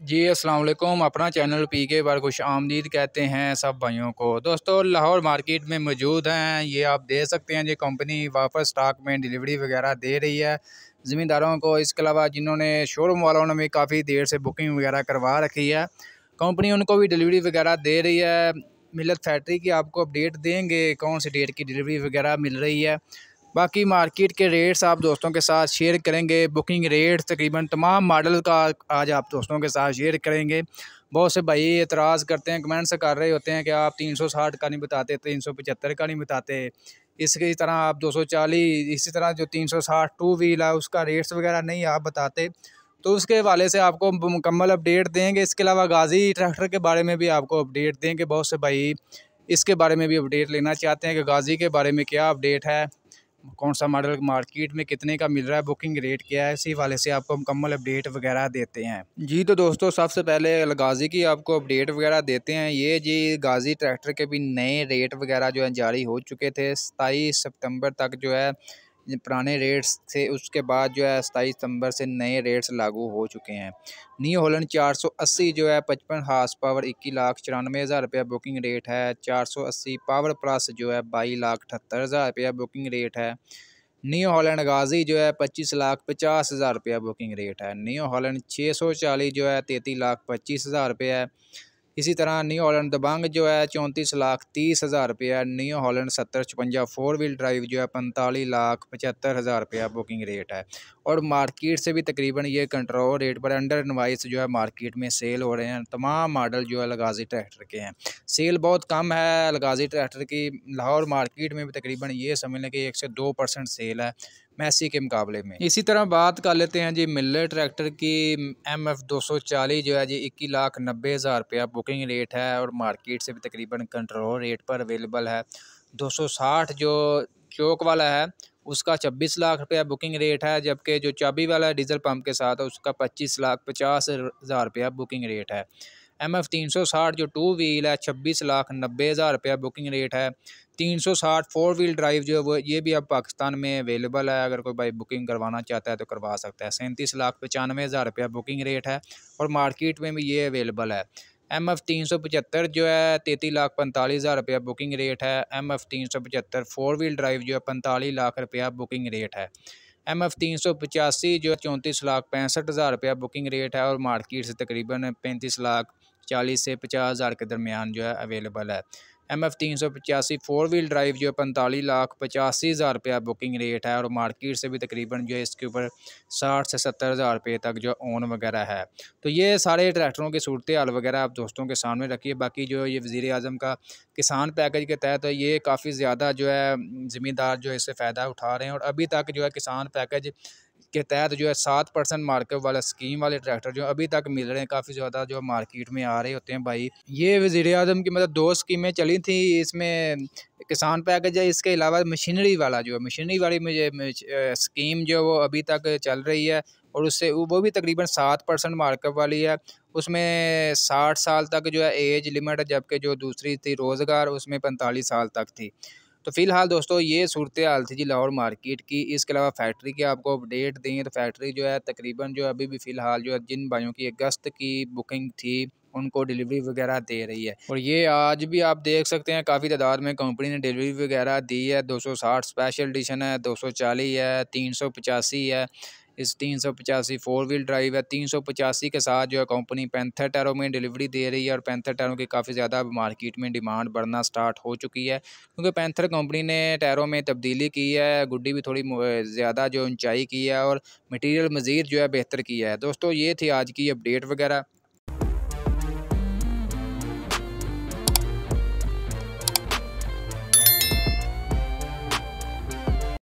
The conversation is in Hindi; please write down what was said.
जी अस्सलाम वालेकुम। अपना चैनल पीके पर खुश आमदीद कहते हैं सब भाइयों को। दोस्तों लाहौर मार्केट में मौजूद हैं, ये आप देख सकते हैं। ये कंपनी वापस स्टॉक में डिलीवरी वगैरह दे रही है ज़मींदारों को। इसके अलावा जिन्होंने शोरूम वालों ने भी काफ़ी देर से बुकिंग वगैरह करवा रखी है, कंपनी उनको भी डिलीवरी वगैरह दे रही है। मिल्लत फैक्ट्री की आपको अपडेट देंगे, कौन सी डेट की डिलीवरी वगैरह मिल रही है। बाकी मार्केट के रेट्स आप दोस्तों के साथ शेयर करेंगे। बुकिंग रेट तकरीबन तमाम मॉडल का आज आप दोस्तों के साथ शेयर करेंगे। बहुत से भाई एतराज़ करते हैं, कमेंट्स कर रहे होते हैं कि आप 360 का नहीं बताते, 375 का नहीं बताते। इसकी तरह आप 240, इसी तरह जो 360 टू व्हील है उसका रेट्स वगैरह नहीं आप बताते। तो उसके हवाले से आपको मुकम्मल अपडेट देंगे। इसके अलावा गाज़ी ट्रैक्टर के बारे में भी आपको अपडेट देंगे। बहुत से भाई इसके बारे में भी अपडेट लेना चाहते हैं कि गाज़ी के बारे में क्या अपडेट है, कौन सा मॉडल मार्केट में कितने का मिल रहा है, बुकिंग रेट क्या है। इसी वाले से आपको मुकम्मल अपडेट वगैरह देते हैं। जी तो दोस्तों सबसे पहले गाज़ी की आपको अपडेट वगैरह देते हैं। ये जी गाज़ी ट्रैक्टर के भी नए रेट वगैरह जो है जारी हो चुके थे। 27 सितंबर तक जो है पुराने रेट्स थे, उसके बाद जो है 27 सितंबर से नए रेट्स लागू हो चुके हैं। न्यू हॉलैंड 480 जो है 55 हार्स पावर 21,94,000 रुपया बुकिंग रेट है। 480 पावर प्लस जो है 22,78,000 रुपया बुकिंग रेट है। न्यू हॉलैंड गाज़ी जो है 25,50,000 रुपया बुकिंग रेट है। न्यू हॉलैंड 640 जो है 33,25,000 रुपया है। इसी तरह न्यू हॉलैंड दबंग जो है 34,30,000 रुपया। New Holland 7056 four wheel drive जो है 45,75,000 रुपया बुकिंग रेट है। और मार्केट से भी तकरीबन ये कंट्रोल रेट पर अंडर इनवाइस जो है मार्केट में सेल हो रहे हैं। तमाम मॉडल जो है लगाजी ट्रैक्टर के हैं, सेल बहुत कम है लगाजी ट्रैक्टर की। लाहौर मार्केट में भी तकरीबन ये समझ लें कि 1 से 2% सेल है मैसी के मुकाबले में। इसी तरह बात कर लेते हैं जी मिलर ट्रैक्टर की। MF 240 जो है जी 21,90,000 रुपया बुकिंग रेट है और मार्केट से भी तकरीबन कंट्रोल रेट पर अवेलेबल है। 260 जो चौक वाला है उसका 26 लाख रुपया बुकिंग रेट है, जबकि जो चाबी वाला डीजल पंप के साथ है उसका 25,50,000 रुपया बुकिंग रेट है। MF 360 जो टू व्हील है 26,90,000 रुपया बुकिंग रेट है। 360 फोर व्हील ड्राइव जो है वो ये भी अब पाकिस्तान में अवेलेबल है, अगर कोई भाई बुकिंग करवाना चाहता है तो करवा सकता है। 37,95,000 रुपया बुकिंग रेट है और मार्केट में भी ये अवेलेबल है। MF 375 जो है 33,45,000 रुपया बुकिंग रेट है। MF 375 फोर व्हील ड्राइव जो है 45 लाख रुपया बुकिंग रेट है। MF 385 जो है 34,65,000 रुपया बुकिंग रेट है और मार्केट से तकरीबन 35,40,000 से 50,000 के दरमियान जो है अवेलेबल है। MF 385 फोर व्हील ड्राइव जो है 45,85,000 रुपया बुकिंग रेट है और मार्केट से भी तकरीबन जो है इसके ऊपर 60 से 70,000 रुपये तक जो ओन वगैरह है। तो ये सारे ट्रैक्टरों की सूरत हाल वगैरह आप दोस्तों के सामने रखिए। बाकी जो ये वज़ीर आज़म का किसान पैकेज के तहत ये काफ़ी ज़्यादा जो है ज़मींदार जो है इससे फ़ायदा उठा रहे हैं और अभी तक जो है किसान पैकेज के तहत जो है 7% मार्केट वाला स्कीम वाले ट्रैक्टर जो अभी तक मिल रहे हैं, काफ़ी ज़्यादा जो मार्केट में आ रहे होते हैं भाई। ये वज़ीर आज़म की मतलब 2 स्कीमें चली थी, इसमें किसान पैकेज है, इसके अलावा मशीनरी वाला जो है मशीनरी वाली मुझे स्कीम जो वो अभी तक चल रही है और उससे वो भी तकरीबन 7% मार्कअप वाली है। उसमें 60 साल तक जो है एज लिमिट है, जबकि जो दूसरी थी रोज़गार उसमें 45 साल तक थी। तो फ़िलहाल दोस्तों ये सूरत हाल थी जी लाहौर मार्केट की। इसके अलावा फैक्ट्री की आपको अपडेट दें तो फैक्ट्री जो है तकरीबन जो अभी भी फ़िलहाल जो है जिन भाइयों की अगस्त की बुकिंग थी उनको डिलीवरी वगैरह दे रही है और ये आज भी आप देख सकते हैं काफ़ी तादाद में कंपनी ने डिलीवरी वगैरह दी है। 260 स्पेशल एडिशन है, 240 है, 385 है, इस 385 फोर व्हील ड्राइव है। 385 के साथ जो है कंपनी पैंथर टायरों में डिलीवरी दे रही है और पैंथर टायरों की काफ़ी ज़्यादा मार्केट में डिमांड बढ़ना स्टार्ट हो चुकी है, क्योंकि पैंथर कंपनी ने टायरों में तब्दीली की है, गुड्डी भी थोड़ी ज़्यादा जो ऊंचाई की है और मटीरियल मज़ीद जो है बेहतर किया है। दोस्तों ये थी आज की अपडेट वगैरह।